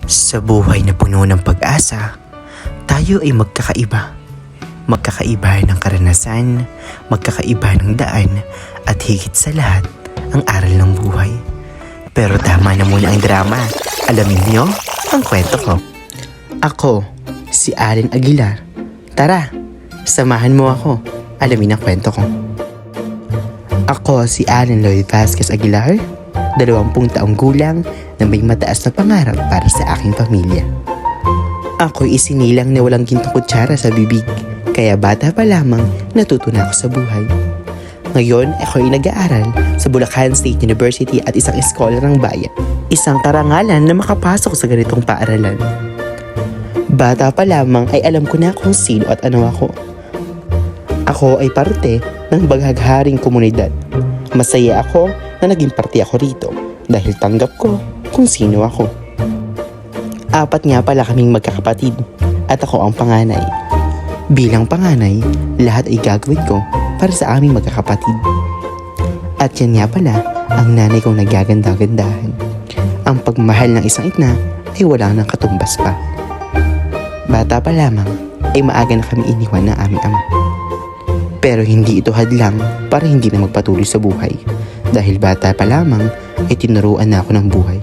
Sa buhay na puno ng pag-asa, tayo ay magkakaiba. Magkakaiba ng karanasan, magkakaiba ng daan, at higit sa lahat, ang aral ng buhay. Pero tama na muna ang drama. Alamin niyo ang kwento ko. Ako, si Allen Aguilar. Tara, samahan mo ako. Alamin ang kwento ko. Ako si Allen Lloyd Vasquez Aguilar, 20 taong gulang na may mataas na pangarap para sa aking pamilya. Ako'y isinilang na walang gintong kutsara sa bibig, kaya bata pa lamang natuto na ako sa buhay. Ngayon, ako'y nag-aaral sa Bulacan State University at isang eskola ng bayan. Isang karangalan na makapasok sa ganitong paaralan. Bata pa lamang ay alam ko na kung sino at ano ako. Ako ay parte ng baghagharing komunidad. Masaya ako na naging parte ako rito dahil tanggap ko kung sino ako. 4 nga pala kaming magkakapatid at ako ang panganay. Bilang panganay, lahat ay gagawin ko para sa aming magkakapatid. At yan nga pala ang nanay kong nagaganda-gandahan. Ang pagmahal ng isang ina ay wala nang katumbas pa. Bata pa lamang ay maaga na kami iniwan ng aming ama. Pero hindi ito hadlang para hindi na magpatuloy sa buhay. Dahil bata pa lamang ay tinuruan na ako ng buhay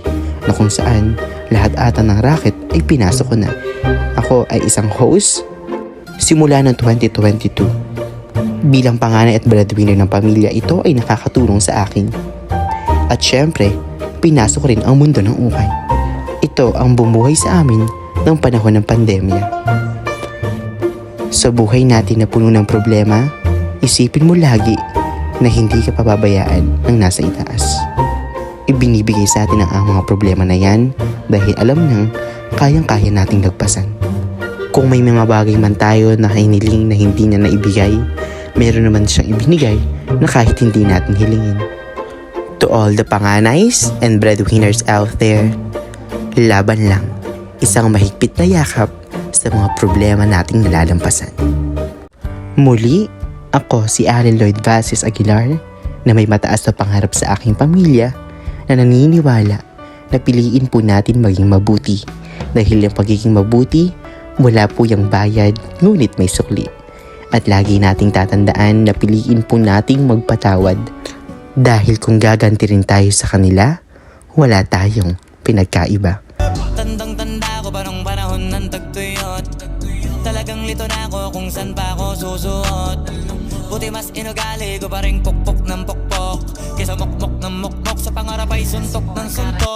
na kung saan lahat ata ng racket ay pinasok ko na. Ako ay isang host simula ng 2022. Bilang panganay at breadwinner ng pamilya, ito ay nakakatulong sa akin. At syempre, pinasok ko rin ang mundo ng ukay. Ito ang bumuhay sa amin ng panahon ng pandemya. Sa buhay natin na puno ng problema, isipin mo lagi na hindi ka pababayaan ng nasa itaas. Ibinibigay sa atin ang mga problema na yan dahil alam nang kayang-kaya nating lagpasan. Kung may mga bagay man tayo na hiniling na hindi niya naibigay, meron naman siyang ibinigay na kahit hindi natin hilingin. To all the panganays and breadwinners out there, laban lang. Isang mahigpit na yakap sa mga problema nating nalalampasan. Muli, ako si Allen Lloyd Vasquez Aguilar na may mataas na pangarap sa aking pamilya na naniniwala na piliin po natin maging mabuti dahil yung pagiging mabuti, wala po yung bayad ngunit may sukli. At lagi nating tatandaan na piliin po nating magpatawad dahil kung gaganti rin tayo sa kanila, wala tayong pinagkaiba. Tandang-tanda ko pa nung panahon ng tagtuyot. Talagang lito na ako kung saan pa ako susuot. Buti mas inugali ko pa rin pukpok ng pukpok kesa mokmok ng mokmok. Sa pangarap ay suntok ng suntok.